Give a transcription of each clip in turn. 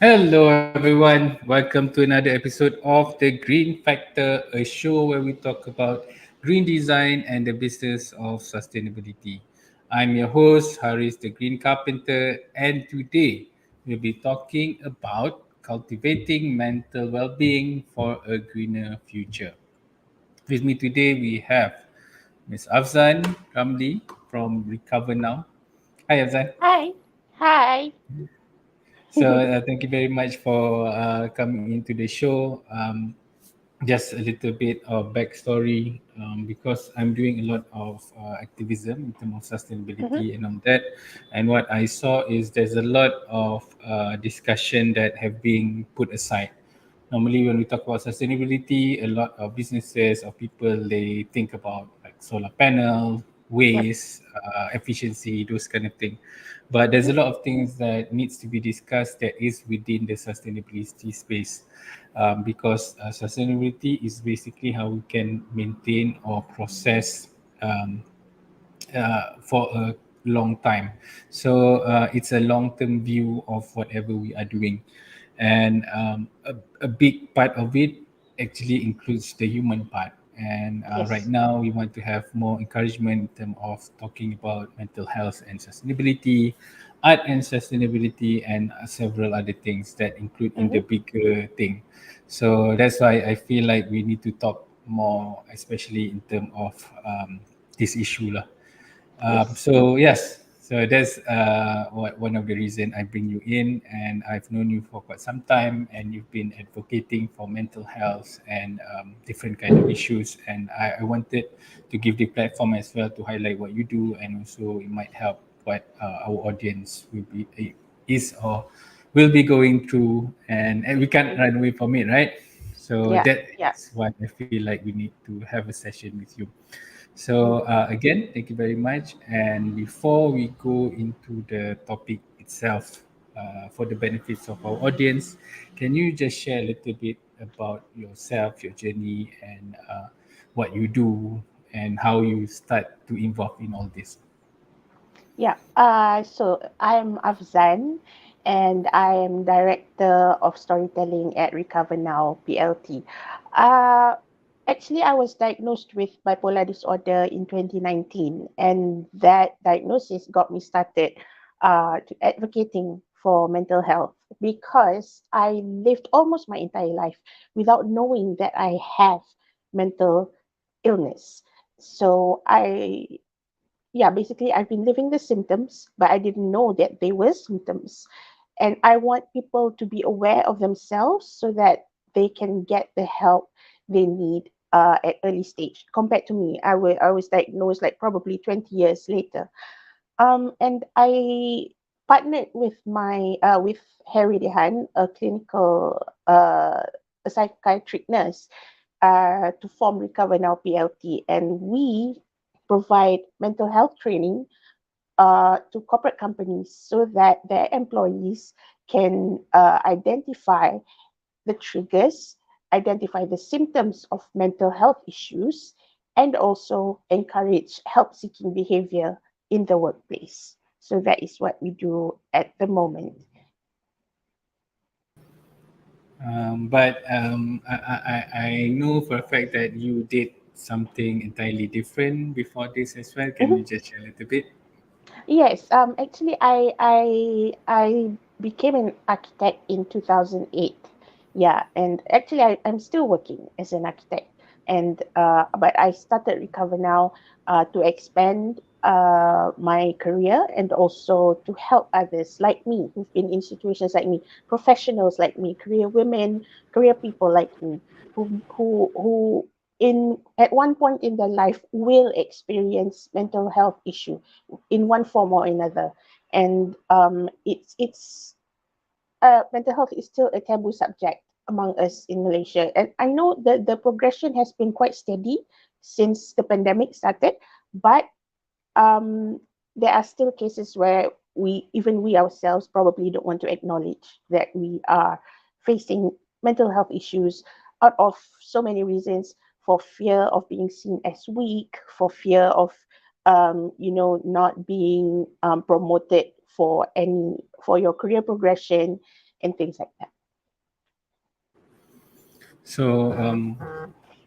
Hello, everyone. Welcome to another episode of The Green Factor, a show where we talk about green design and the business of sustainability. I'm your host, Haris the Green Carpenter, and today we'll be talking about cultivating mental well being for a greener future. With me today, we have Ms. Afzan Ramli from Recover Now. Hi, Afzan. Hi. Hi. Thank you very much for coming into the show. Just a little bit of backstory because I'm doing a lot of activism in terms of Mhm. sustainability and on that. And what I saw is there's a lot of discussion that have been put aside. Normally, when we talk about sustainability, a lot of businesses or people they think about like solar panel, Yep. waste, efficiency, those kind of thing. But there's Mhm. a lot of things that needs to be discussed that is within the sustainability space, because sustainability is basically how we can maintain or process um, for a long time. It's a long term view of whatever we are doing. And a big part of it actually includes the human part. And right Yes. now, we want to have more encouragement in terms of talking about mental health and sustainability, art and sustainability, and several other things that include in the Mhm. bigger thing. So that's why I feel like we need to talk more, especially in terms of this issue lah. Yes. So that's one of the reason I bring you in, and I've known you for quite some time, and you've been advocating for mental health and different kind of issues, and I wanted to give the platform as well to highlight what you do, and also it might help what our audience will be is or will be going through, and we can't Mhm. run away from it, right? So Yeah. that Yeah. is why I feel like we need to have a session with you. Mhm. Again, thank you very much. And before we go into the topic itself, for the benefits of our audience, can you just share a little bit about yourself, your journey, and what you do, and how you start to involve in all this? Yeah. So I'm Afzan, and I am director of storytelling at Recover Now PLT. Uh, Actually, I was diagnosed with bipolar disorder in 2019, and that diagnosis got me started to advocating for mental health because I lived almost my entire life without knowing that I have mental illness. So basically, I've been living the symptoms, but I didn't know that they were symptoms. And I want people to be aware of themselves so that they can get the help they need at early stage. Compared to me, I was diagnosed like probably 20 years later. And I partnered with my with Harry Dehan, a clinical a psychiatric nurse, to form Recover Now PLT, and we provide mental health training to corporate companies so that their employees can identify the triggers, identify the symptoms of mental health issues, and also encourage help seeking behavior in the workplace. So that is what we do at the moment. But I know for a fact that you did something entirely different before this as well. Can you Mhm. just share a little bit? Yes, actually, I became an architect in 2008. Yeah, and actually, I'm still working as an architect, and but I started Recover Now to expand my career and also to help others like me who've been in situations like me, professionals like me, career women, career people like me, who in at one point in their life will experience mental health issue in one form or another. And it's mental health is still a taboo subject among us in Malaysia. And I know that the progression has been quite steady since the pandemic started, but um, there are still cases where we ourselves probably don't want to acknowledge that we are facing mental health issues out of so many reasons, for fear of being seen as weak, for fear of not being promoted for your career progression, and things like that. So,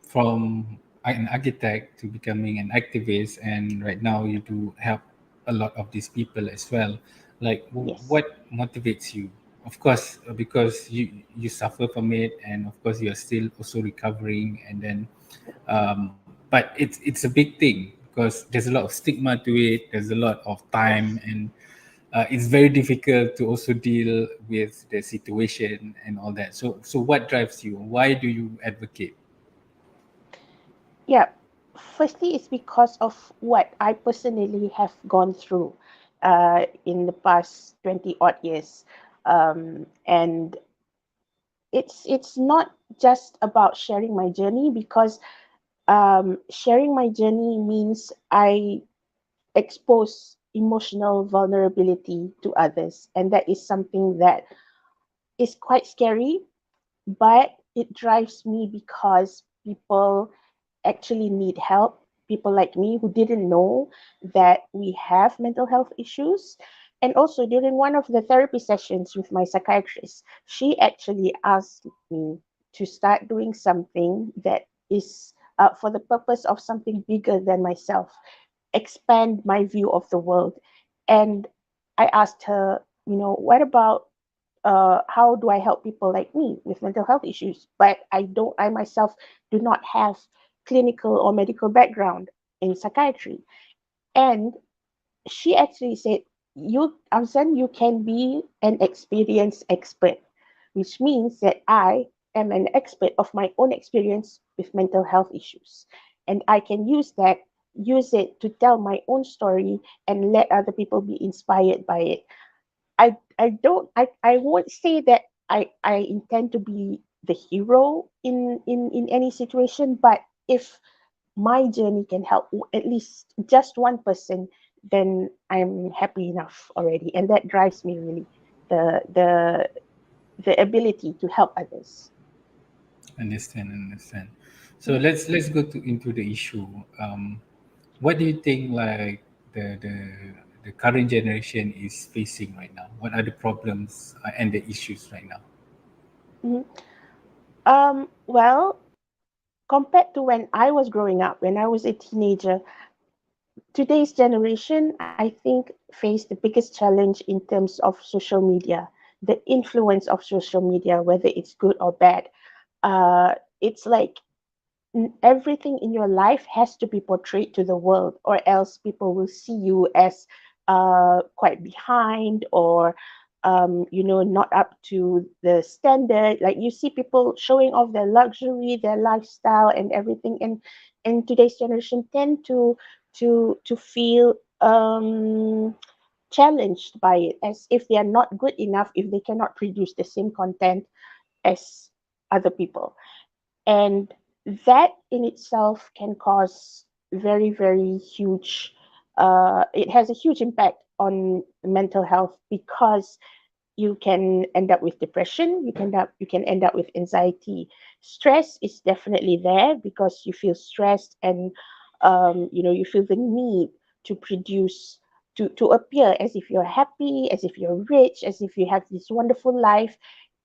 from an architect to becoming an activist, and right now you do help a lot of these people as well. Like, Yes. what motivates you? Of course, because you suffer from it, and of course you are still also recovering, and then, but it's a big thing because there's a lot of stigma to it. There's a lot of time, Yes. and it's very difficult to also deal with the situation and all that. So what drives you? Why do you advocate? Yeah. Firstly, it's because of what I personally have gone through in the past 20 odd years. And it's not just about sharing my journey, because sharing my journey means I expose emotional vulnerability to others. And that is something that is quite scary, but it drives me because people actually need help. People like me who didn't know that we have mental health issues. And also, during one of the therapy sessions with my psychiatrist, she actually asked me to start doing something that is for the purpose of something bigger than myself, expand my view of the world. And I asked her, what about how do I help people like me with mental health issues? But I myself do not have clinical or medical background in psychiatry. And she actually said, Afzan, you can be an experienced expert, which means that I am an expert of my own experience with mental health issues. And I can use it to tell my own story and let other people be inspired by it. I won't say that I intend to be the hero in any situation, but if my journey can help at least just one person, then I'm happy enough already. And that drives me really, the the the ability to help others. Understand. So Mhm. let's go to into the issue. What do you think like the current generation is facing right now? What are the problems and the issues right now? Mhm. Well, compared to when I was growing up, when I was a teenager, today's generation, I think, face the biggest challenge in terms of social media, the influence of social media, whether it's good or bad. It's like everything in your life has to be portrayed to the world, or else people will see you as quite behind, or not up to the standard. Like, you see people showing off their luxury, their lifestyle, and everything. And today's generation tend to feel challenged by it, as if they are not good enough if they cannot produce the same content as other people. And that in itself can cause very, very huge, it has a huge impact on mental health, because you can end up with depression, you can end up with anxiety. Stress is definitely there, because you feel stressed, and you feel the need to produce, to appear as if you're happy, as if you're rich, as if you have this wonderful life.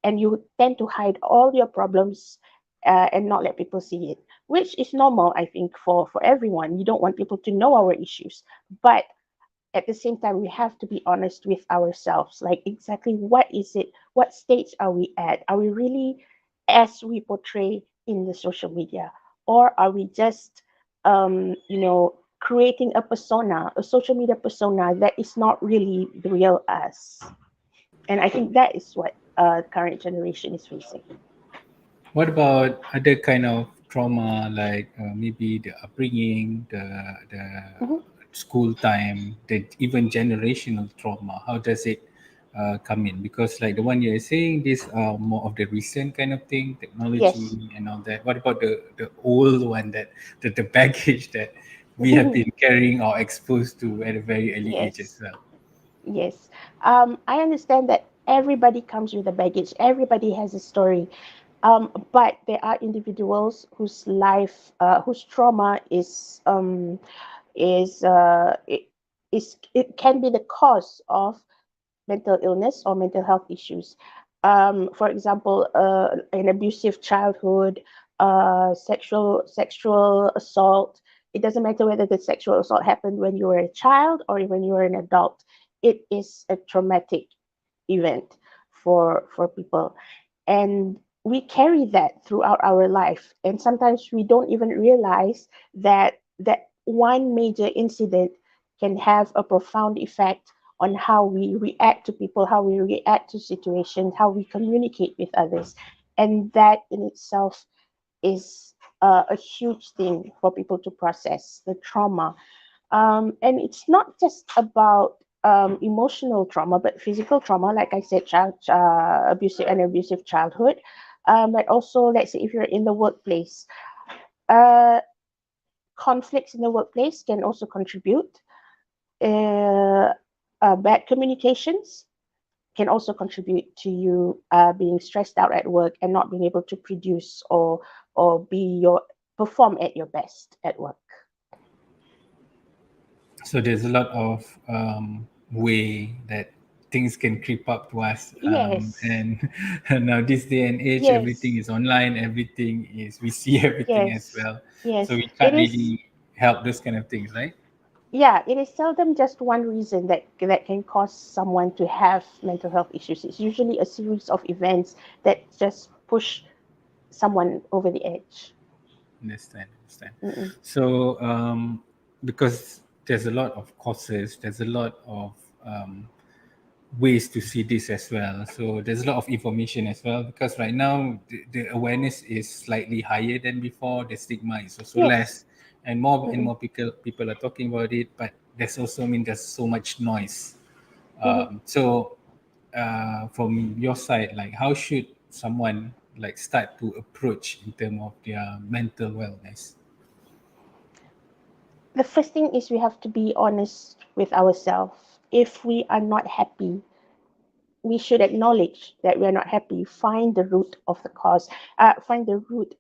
And you tend to hide all your problems, and not let people see it, which is normal, I think, for everyone. You don't want people to know our issues, but at the same time, we have to be honest with ourselves. Like, exactly what is it? What stage are we at? Are we really as we portray in the social media? Or are we just, creating a persona, a social media persona that is not really the real us? And I think that is what current generation is facing. What about other kind of trauma, like maybe the upbringing, the Mhm. school time, the even generational trauma? How does it come in? Because like the one you're saying, this are more of the recent kind of thing, Yes. technology and all that. What about the old one, that the baggage that we have been carrying or exposed to at a very early age as Yes. well? Yes. I understand that everybody comes with a baggage. Everybody has a story. But there are individuals whose life, whose trauma is it can be the cause of mental illness or mental health issues. For example, an abusive childhood, sexual assault. It doesn't matter whether the sexual assault happened when you were a child or when you were an adult. It is a traumatic event for people, and we carry that throughout our life. And sometimes we don't even realize that one major incident can have a profound effect on how we react to people, how we react to situations, how we communicate with others. And that in itself is a huge thing for people to process the trauma. And it's not just about emotional trauma, but physical trauma, like I said, abusive childhood. But also, let's say if you're in the workplace, uh, conflicts in the workplace can also contribute. Uh, Bad communications can also contribute to you being stressed out at work and not being able to produce or be your perform at your best at work. So there's a lot of way that things can creep up to us, Yes, and now this day and age, everything yes, is online. Everything is we see everything as yes, well, so yes. we It can't is. really help those kind of things, right? Yeah, it is seldom just one reason that can cause someone to have mental health issues. It's usually a series of events that just push someone over the edge. Understand. Mm-mm. So because there's a lot of causes, there's a lot of um, ways to see this as well. So there's a lot of information as well because right now the awareness is slightly higher than before. The stigma is also Yes. less, and Mm-mm. more people are talking about it. But there's also there's so much noise. Mm-hmm. So from your side, like how should someone like start to approach in terms of their mental wellness? The first thing is we have to be honest with ourselves. If we are not happy, we should acknowledge that we are not happy. Find the root of the cause. Find the root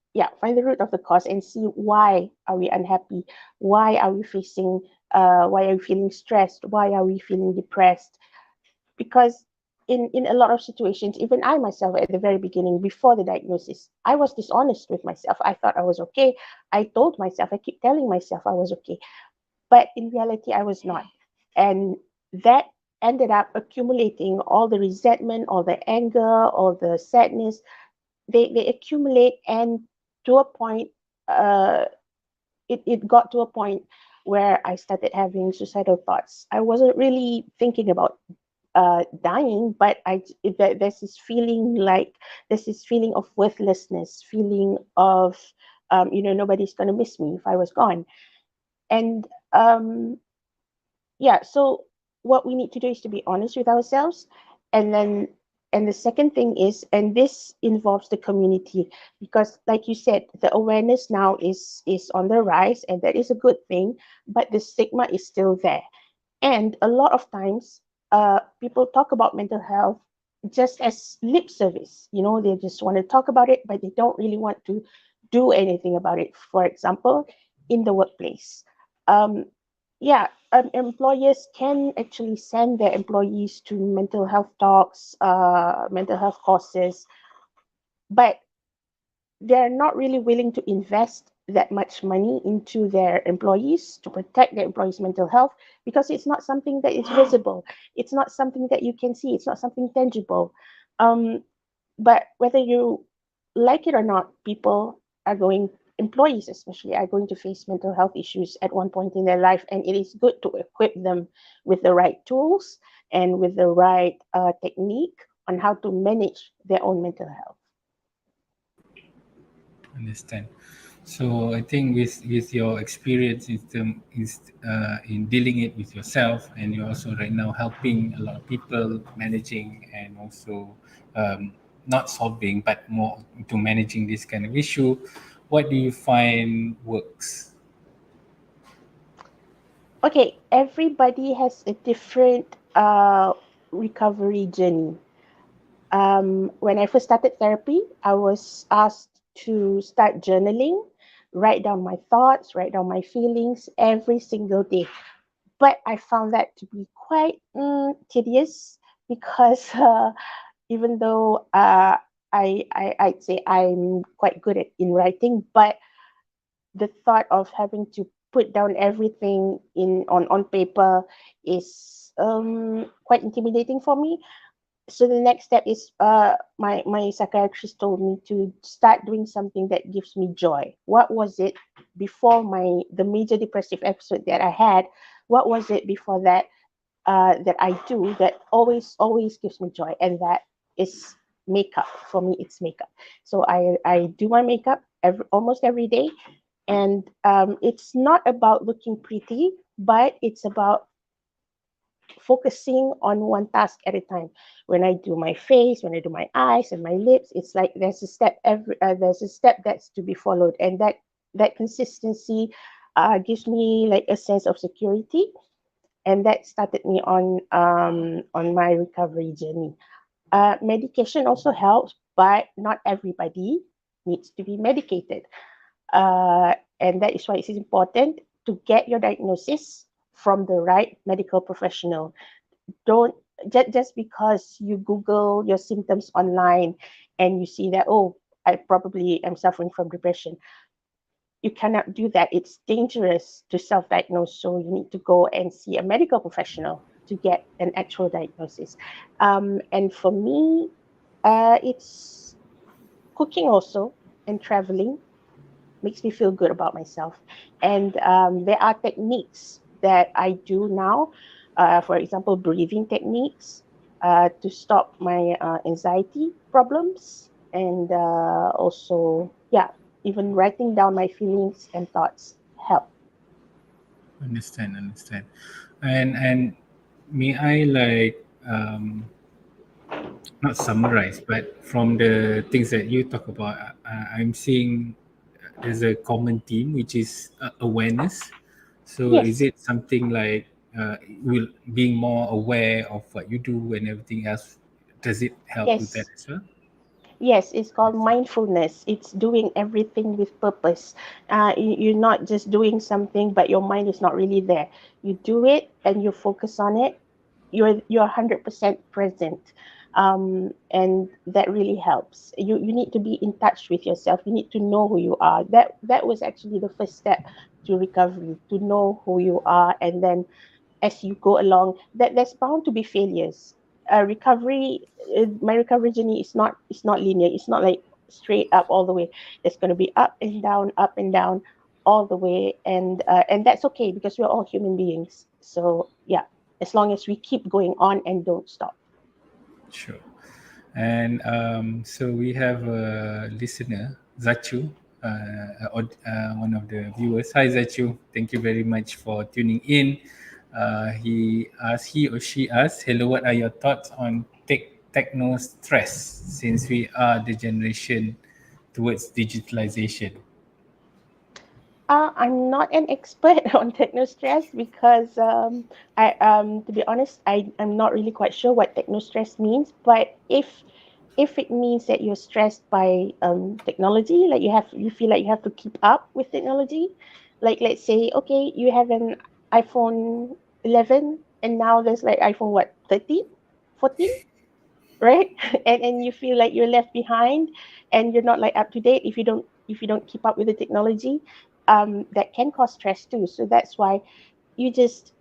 of the cause and see why are we unhappy. Why are we facing? Why are we feeling stressed? Why are we feeling depressed? Because in a lot of situations, even I myself at the very beginning, before the diagnosis, I was dishonest with myself. I thought I was okay. I told myself, I keep telling myself I was okay, but in reality I was not. And that ended up accumulating all the resentment, all the anger, all the sadness. They accumulate, and to a point, uh, it got to a point where I started having suicidal thoughts. I wasn't really thinking about dying, but there's this feeling, like there's this feeling of worthlessness, feeling of nobody's gonna miss me if I was gone. And yeah, so what we need to do is to be honest with ourselves. And then, and the second thing is, and this involves the community, because like you said, the awareness now is on the rise, and that is a good thing, but the stigma is still there. And a lot of times, people talk about mental health just as lip service. They just want to talk about it, but they don't really want to do anything about it. For example, in the workplace, um, yeah, employers can actually send their employees to mental health talks, mental health courses, but they're not really willing to invest that much money into their employees to protect their employees' mental health, because it's not something that is visible. It's not something that you can see. It's not something tangible. Um, but whether you like it or not, employees especially, are going to face mental health issues at one point in their life, and it is good to equip them with the right tools and with the right technique on how to manage their own mental health. Understand. So I think with your experience in dealing it with yourself, and you're also right now helping a lot of people managing and also not solving but more to managing this kind of issue. What do you find works? Okay, everybody has a different recovery journey. When I first started therapy, I was asked to start journaling, write down my thoughts, write down my feelings every single day. But I found that to be quite tedious, because even though I'd say I'm quite good at in writing, but the thought of having to put down everything on paper is quite intimidating for me. So the next step is my psychiatrist told me to start doing something that gives me joy. What was it before my the major depressive episode that I had? What was it before that that I do that always gives me joy? And that is makeup. For me, it's makeup. So I do my makeup almost every day, and it's not about looking pretty, but it's about focusing on one task at a time. When I do my face, when I do my eyes and my lips, it's like there's a step that's to be followed, and that consistency gives me like a sense of security, and that started me on my recovery journey. Medication also helps, but not everybody needs to be medicated, and that is why it's important to get your diagnosis from the right medical professional. Don't just because you Google your symptoms online and you see that, oh, I probably am suffering from depression. You cannot do that. It's dangerous to self-diagnose. So you need to go and see a medical professional to get an actual diagnosis. And for me, it's cooking also, and traveling makes me feel good about myself. And there are techniques that I do now, for example, breathing techniques to stop my anxiety problems. And also, yeah, even writing down my feelings and thoughts help. Understand. And may I like not summarize, but from the things that you talk about, I'm seeing there's a common theme which is awareness. So is Yes, it something like will being more aware of what you do and everything else? Does it help with that yes. as well? Yes, it's called mindfulness. It's doing everything with purpose. You're not just doing something, but your mind is not really there. You do it and you focus on it. You're 100% present, and that really helps. You need to be in touch with yourself. You need to know who you are. That was actually the first step to recovery, to know who you are, and then as you go along, that there's bound to be failures. Recovery, my recovery journey is not linear. It's not like straight up all the way. There's going to be up and down all the way, and that's okay because we're all human beings. So yeah, as long as we keep going on and don't stop. Sure. And so we have a listener, Zachu, one of the viewers. Hi, Zachu. Thank you very much for tuning in. He or she asks, hello, what are your thoughts on techno stress since we are the generation towards digitalization? I'm not an expert on techno stress because I to be honest, I'm not really quite sure what techno stress means. But if it means that you're stressed by technology, like you feel like you have to keep up with technology, like let's say, okay, you have an iPhone 11 and now there's like iPhone what 13, 14, right? And you feel like you're left behind and you're not like up to date if you don't keep up with the technology. That can cause stress too. So that's why you just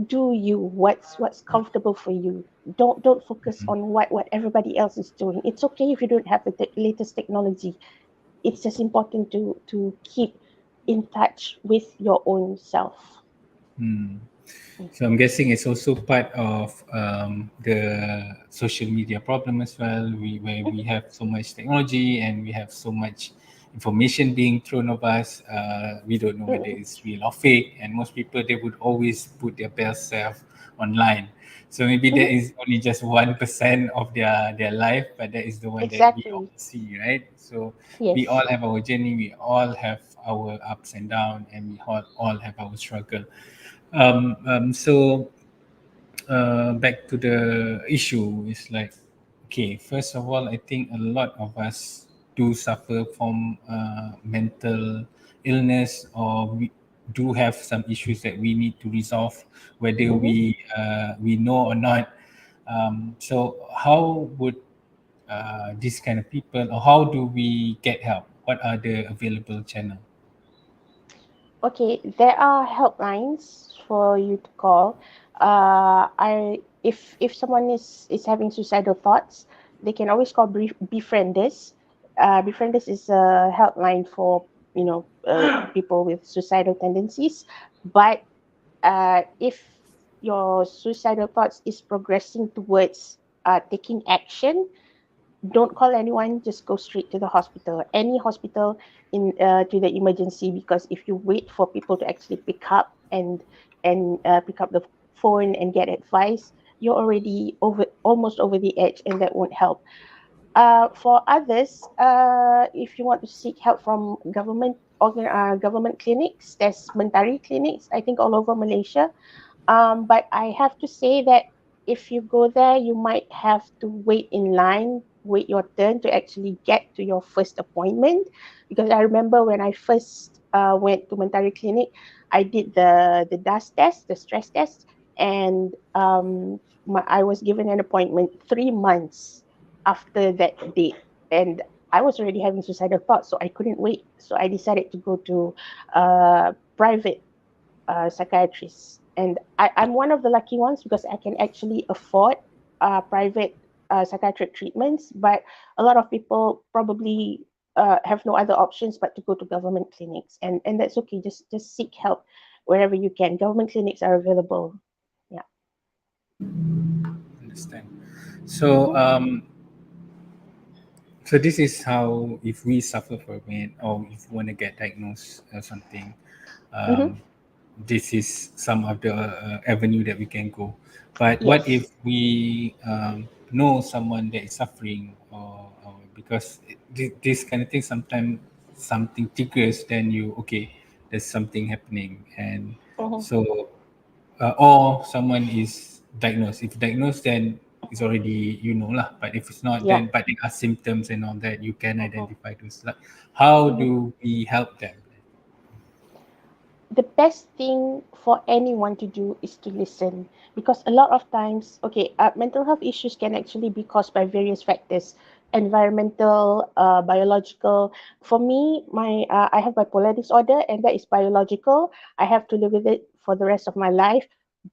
do you what's comfortable for you. Don't focus on what everybody else is doing. It's okay if you don't have the latest technology. It's just important to keep in touch with your own self. Hmm. So I'm guessing it's also part of the social media problem as well. Where we have so much technology and we have so much information being thrown of us. We don't know whether Mm-mm. it's real or fake, and most people they would always put their best self online. So maybe that Mhm. is only just 1% of their life, but that is the one that we all Exactly. see, right? So we all Yes. have our journey, we all have our ups and downs, and we all have our struggle. So back to the issue is like, okay, first of all, I think a lot of us do suffer from mental illness, or we do have some issues that we need to resolve, whether Hmm. we know or not. So how would this kind of people, or how do we get help? What are the available channel? Okay, there are helplines for you to call. I if someone is having suicidal thoughts, they can always call Befrienders. Befrienders is a helpline for people with suicidal tendencies. But if your suicidal thoughts is progressing towards taking action, don't call anyone, just go straight to the hospital, any hospital, in to the emergency, because if you wait for people to actually pick up and pick up the phone and get advice, you're already almost over the edge, and that won't help. For others, if you want to seek help from government clinics, there's Mentari clinics, I think, all over Malaysia. But I have to say that if you go there, you might have to wait in line, wait your turn to actually get to your first appointment. Because I remember when I first went to Mentari Clinic, I did the dust test, the stress test, and I was given an appointment 3 months after that date. And I was already having suicidal thoughts, so I couldn't wait. So I decided to go to private psychiatrists. And I'm one of the lucky ones because I can actually afford private psychiatric treatments. But a lot of people probably have no other options but to go to government clinics, and that's okay. Just seek help wherever you can. Government clinics are available. Yeah. Understand. So, Mm-hmm. so this is how, if we suffer from it or if we want to get diagnosed or something, Mm-hmm. um, this is some of the avenue that we can go. But what Yes. if we know someone that is suffering, or because this kind of thing sometimes something triggers, then you, okay, there's something happening, and Mm-hmm. so or someone is diagnosed. If diagnosed, then it's already, you know lah. But if it's not, Yeah. then but there are symptoms and all that, you can identify those. Like, how Mm-hmm. do we help them? The best thing for anyone to do is to listen, because a lot of times, okay, mental health issues can actually be caused by various factors: environmental, biological. For me, I have bipolar disorder, and that is biological. I have to live with it for the rest of my life.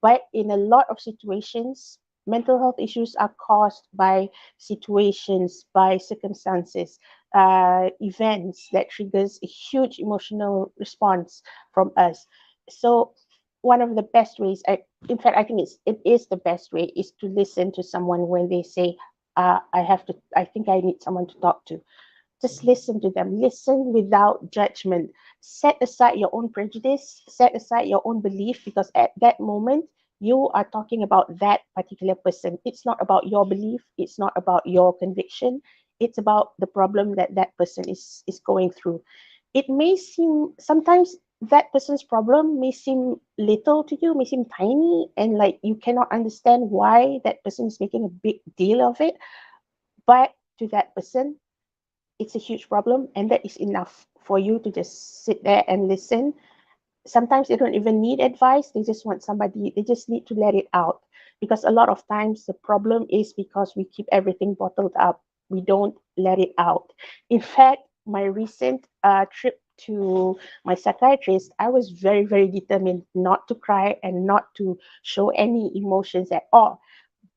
But in a lot of situations, mental health issues are caused by situations, by circumstances, events that triggers a huge emotional response from us. So one of the best ways, in fact, I think it is the best way, is to listen to someone when they say, I think I need someone to talk to. Just listen to them. Listen without judgment. Set aside your own prejudice, set aside your own belief, because at that moment, you are talking about that particular person. It's not about your belief, it's not about your conviction, it's about the problem that that person is going through. It may seem sometimes that person's problem may seem little to you, may seem tiny, and like you cannot understand why that person is making a big deal of it. But to that person, it's a huge problem, and that is enough for you to just sit there and listen. Sometimes they don't even need advice, they just want somebody, they just need to let it out. Because a lot of times the problem is because we keep everything bottled up, we don't let it out. In fact, my recent trip to my psychiatrist, I was very, very determined not to cry and not to show any emotions at all.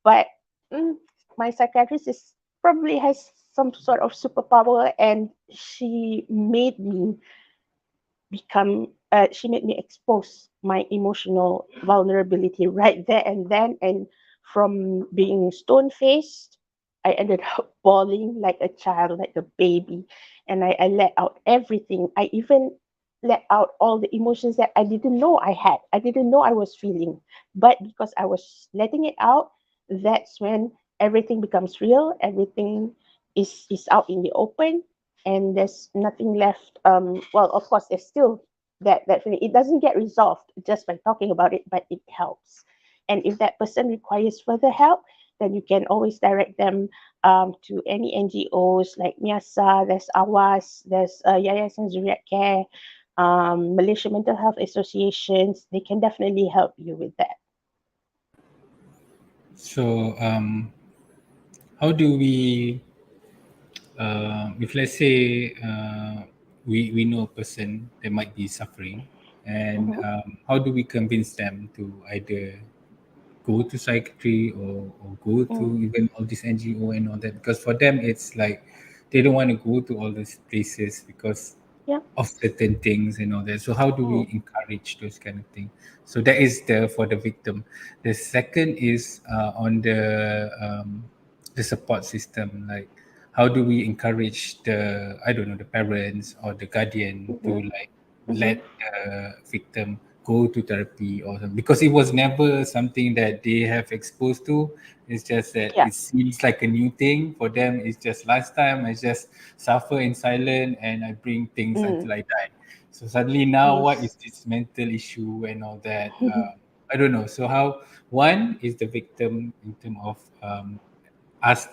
But mm, my psychiatrist is probably has some sort of superpower, and she made me expose my emotional vulnerability right there and then. And from being stone faced, I ended up bawling like a child, like a baby. And I let out everything. I even let out all the emotions that I didn't know I had, I didn't know I was feeling. But because I was letting it out, that's when everything becomes real, everything is out in the open, and there's nothing left. Well, of course, there's still that feeling. It doesn't get resolved just by talking about it, but it helps. And if that person requires further help, then you can always direct them to any NGOs like Miasa, there's Awas, there's Yayasan Zuriat Care, Malaysia Mental Health Associations. They can definitely help you with that. So, how do we? if let's say we know a person that might be suffering, and Mm-hmm. how do we convince them to either go to psychiatry, or go to Mm. even all this NGO and all that? Because for them it's like they don't want to go to all these places because Yeah. of certain things and all that. So how do Mm. we encourage those kind of things? So that is the for the victim. The second is on the support system. Like how do we encourage the, I don't know, the parents or the guardian to Mm-hmm. like Mm-hmm. let the victim go to therapy or something, because it was never something that they have exposed to. It's just that Yeah. it seems like a new thing for them. It's just last time I just suffer in silence and I bring things Mm. until I die. So suddenly now, what is Yes. this mental issue and all that? I don't know. So how, one is the victim in terms of us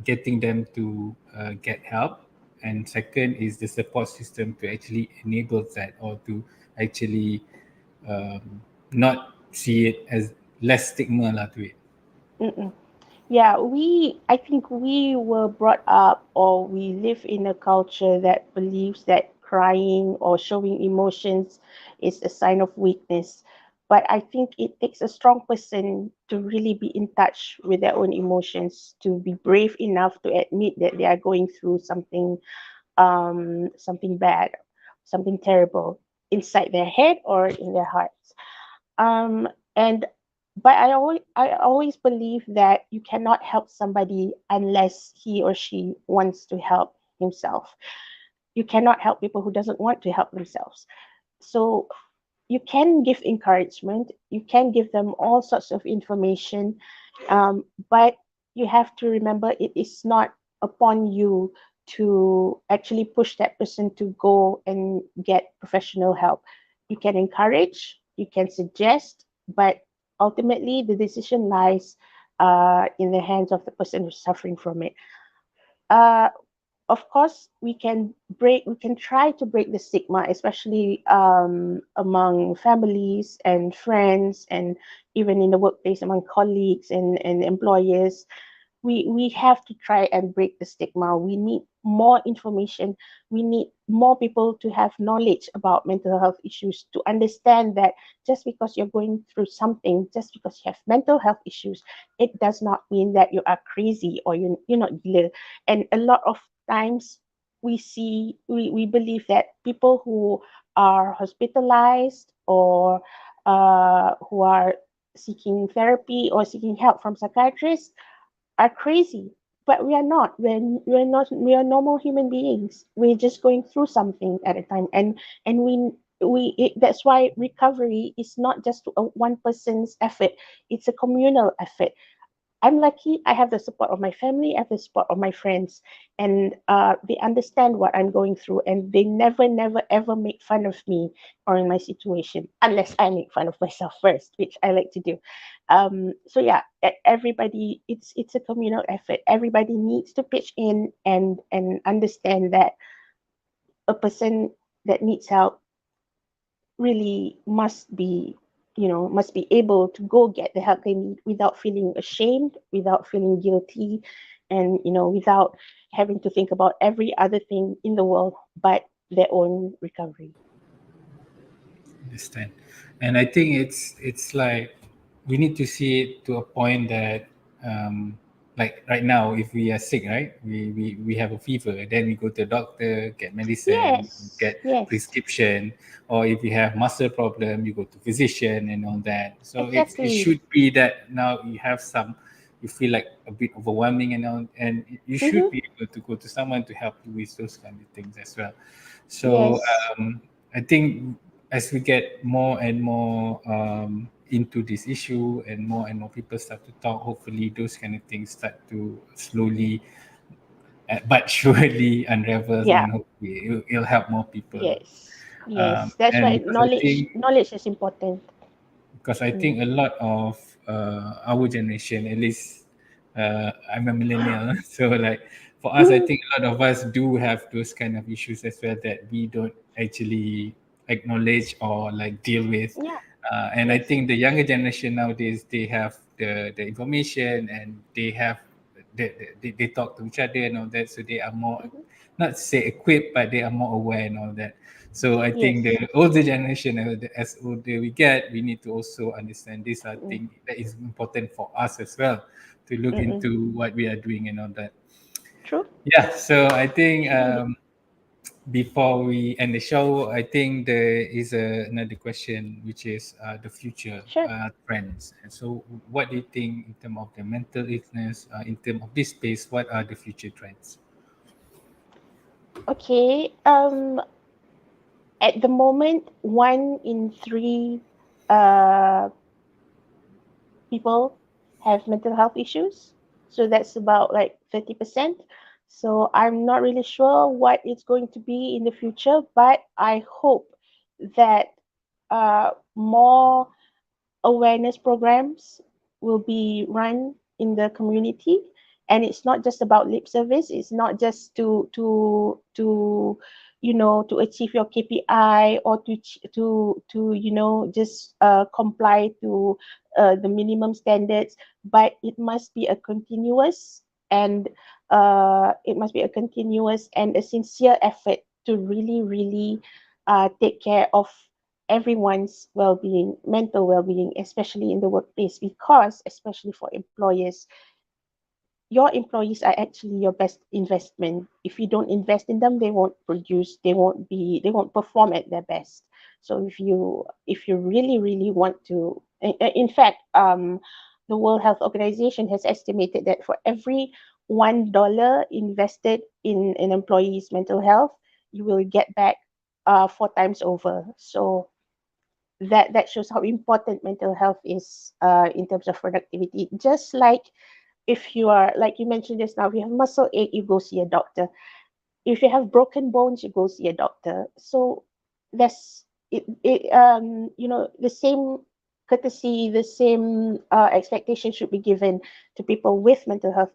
getting them to get help, and second is the support system to actually enable that, or to actually um, not see it as less stigma lah to it. Mm-mm. Yeah, I think we were brought up, or we live in a culture that believes that crying or showing emotions is a sign of weakness. But I think it takes a strong person to really be in touch with their own emotions, to be brave enough to admit that they are going through something bad, something terrible inside their head or in their hearts. Um, and but I always believe that you cannot help somebody unless he or she wants to help himself. You cannot help people who doesn't want to help themselves. So you can give encouragement, you can give them all sorts of information, but you have to remember it is not upon you to actually push that person to go and get professional help. You can encourage, you can suggest, but ultimately the decision lies in the hands of the person who's suffering from it. Uh, of course we can try to break the stigma, especially among families and friends, and even in the workplace among colleagues and employers. We have to try and break the stigma. We need more information. We need more people to have knowledge about mental health issues, to understand that just because you're going through something, just because you have mental health issues, it does not mean that you are crazy or you're not gila. And a lot of times we believe that people who are hospitalized, or who are seeking therapy or seeking help from psychiatrists, are crazy. But we are not. We're not. We are normal human beings. We're just going through something at a time, and that's why recovery is not just a one person's effort. It's a communal effort. I'm lucky. I have the support of my family. I have the support of my friends, and they understand what I'm going through, and they never, never, ever make fun of me or in my situation, unless I make fun of myself first, which I like to do. So yeah, everybody, it's a communal effort. Everybody needs to pitch in and understand that a person that needs help really must be able to go get the help they need without feeling ashamed, without feeling guilty, and without having to think about every other thing in the world but their own recovery. Understand. And I think it's like we need to see it to a point that like right now, if we are sick, right, we have a fever, then we go to the doctor, get medicine, Yes, get yes, prescription. Or if you have muscle problem, you go to physician and all that. So it exactly. should be that now you have some, you feel like a bit overwhelming and all, and you should Mm-hmm. be able to go to someone to help you with those kind of things as well. So Yes. I think as we get more and more into this issue, and more people start to talk, hopefully those kind of things start to slowly but surely unravels, Yeah. and hopefully it'll help more people. Yes. Yes. That's And why knowledge is important. because I Mm. think a lot of our generation, at least I'm a millennial, so like for us, I think a lot of us do have those kind of issues as well that we don't actually acknowledge or like deal with. Yeah. And I Yes. think the younger generation nowadays, they have the information, and they have they talk to each other and all that, so they are more, Mhm. not say equipped, but they are more aware and all that. So I think Yes. the older generation, as older we get, we need to also understand these are Mm. things that is important for us as well, to look Mm-mm. into what we are doing and all that. True. Yeah, so I think before we end the show, I think there is another question, which is the future Sure. trends. And so, what do you think in terms of the mental illness, in terms of this space? What are the future trends? Okay. At the moment, 1 in 3 uh people have mental health issues. So that's about like 30%. So I'm not really sure what it's going to be in the future, but I hope that more awareness programs will be run in the community, and it's not just about lip service. It's not just to to achieve your KPI, or to just comply to the minimum standards, but and it must be a continuous and a sincere effort to really really take care of everyone's well-being, mental well-being, especially in the workplace, because especially for employers, your employees are actually your best investment. If you don't invest in them, they won't produce, they won't perform at their best. So if you really really want to, in fact, the World Health Organization has estimated that for every $1 invested in an employee's mental health, you will get back 4 times over. So that shows how important mental health is in terms of productivity. Just like, if you are, like you mentioned just now, if you have muscle ache, you go see a doctor. If you have broken bones, you go see a doctor. So that's the same courtesy, the same expectation should be given to people with mental health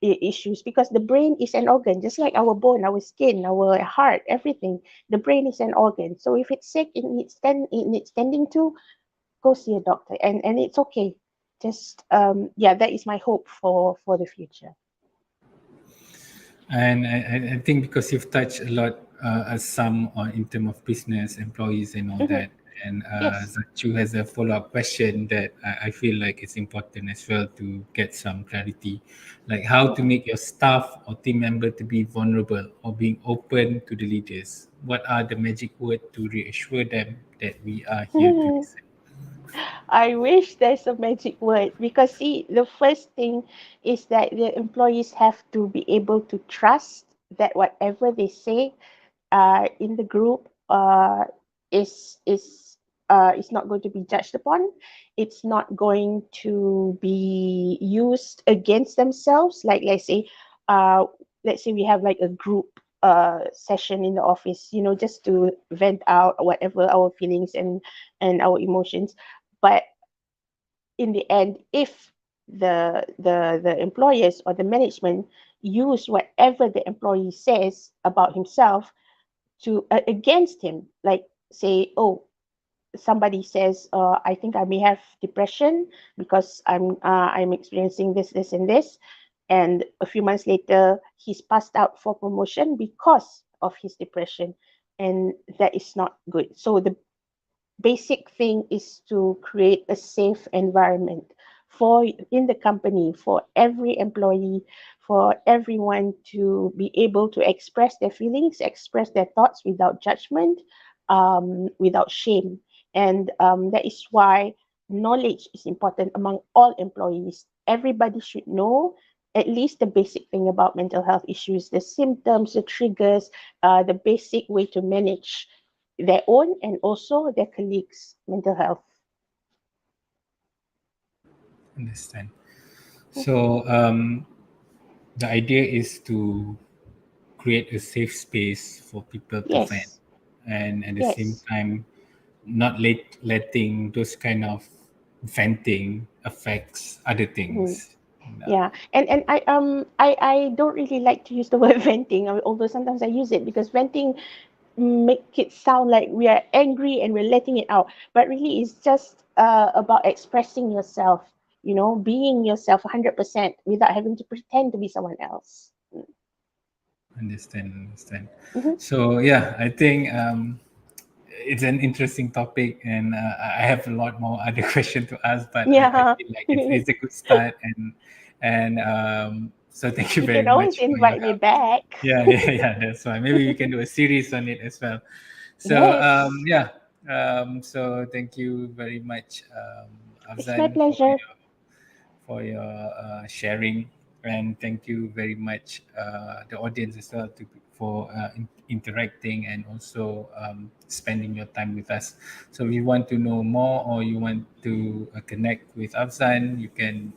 issues, because the brain is an organ, just like our bone, our skin, our heart, everything. The brain is an organ. So if it's sick, it needs tending to, go see a doctor, and it's okay. Just yeah, that is my hope for the future. And I think because you've touched a lot, some on in terms of business employees and all Hmm. that, and Yes. Zachu has a follow-up question that I feel like it's important as well to get some clarity, like how to Hmm. make your staff or team member to be vulnerable or being open to the leaders. What are the magic word to reassure them that we are here to listen? I wish there's a magic word, because see, the first thing is that the employees have to be able to trust that whatever they say in the group is not going to be judged upon. It's not going to be used against themselves. Like, uh, let's say we have like a group session in the office, just to vent out whatever our feelings and our emotions. But in the end, if the employers or the management use whatever the employee says about himself to against him, like, say, oh, somebody says, I think I may have depression because I'm experiencing this and this, and a few months later he's passed out for promotion because of his depression, and that is not good. So the basic thing is to create a safe environment for in the company, for every employee, for everyone to be able to express their feelings, express their thoughts without judgment, without shame. And that is why knowledge is important among all employees. Everybody should know at least the basic thing about mental health issues, the symptoms, the triggers, the basic way to manage their own and also their colleagues' mental health. Understand. So the idea is to create a safe space for people to vent, Yes, and at the same yes. time not letting those kind of venting affects other Mhm. things. Yeah, and I don't really like to use the word venting, although sometimes I use it, because venting make it sound like we are angry and we're letting it out, but really it's just about expressing yourself. being yourself 100% without having to pretend to be someone else. Understand. Mm-hmm. So yeah, I think it's an interesting topic, and I have a lot more other questions to ask, but I Yeah. feel like it's a good start, and so thank you You can very always much for your invite me help. back. Yeah, that's why maybe we can do a series on it as well. So Yes, yeah, so thank you very much, it's my Afzan, pleasure. for your sharing, and thank you very much the audience as well for interacting and also spending your time with us. So if you want to know more or you want to connect with Afzan, you can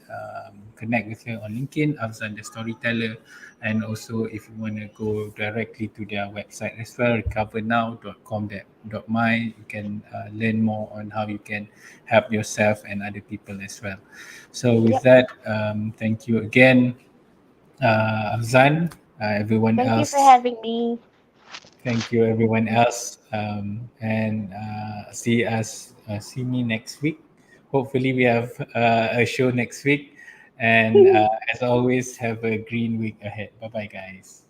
connect with her on LinkedIn, Afzan the Storyteller. And also if you want to go directly to their website as well, recovernow.com.my, you can learn more on how you can help yourself and other people as well. So with Yep. that, thank you again, Afzan, everyone Thank you for else. having me. Thank you, everyone else, and see me next week. Hopefully, we have a show next week. And as always, have a green week ahead. Bye, bye, guys.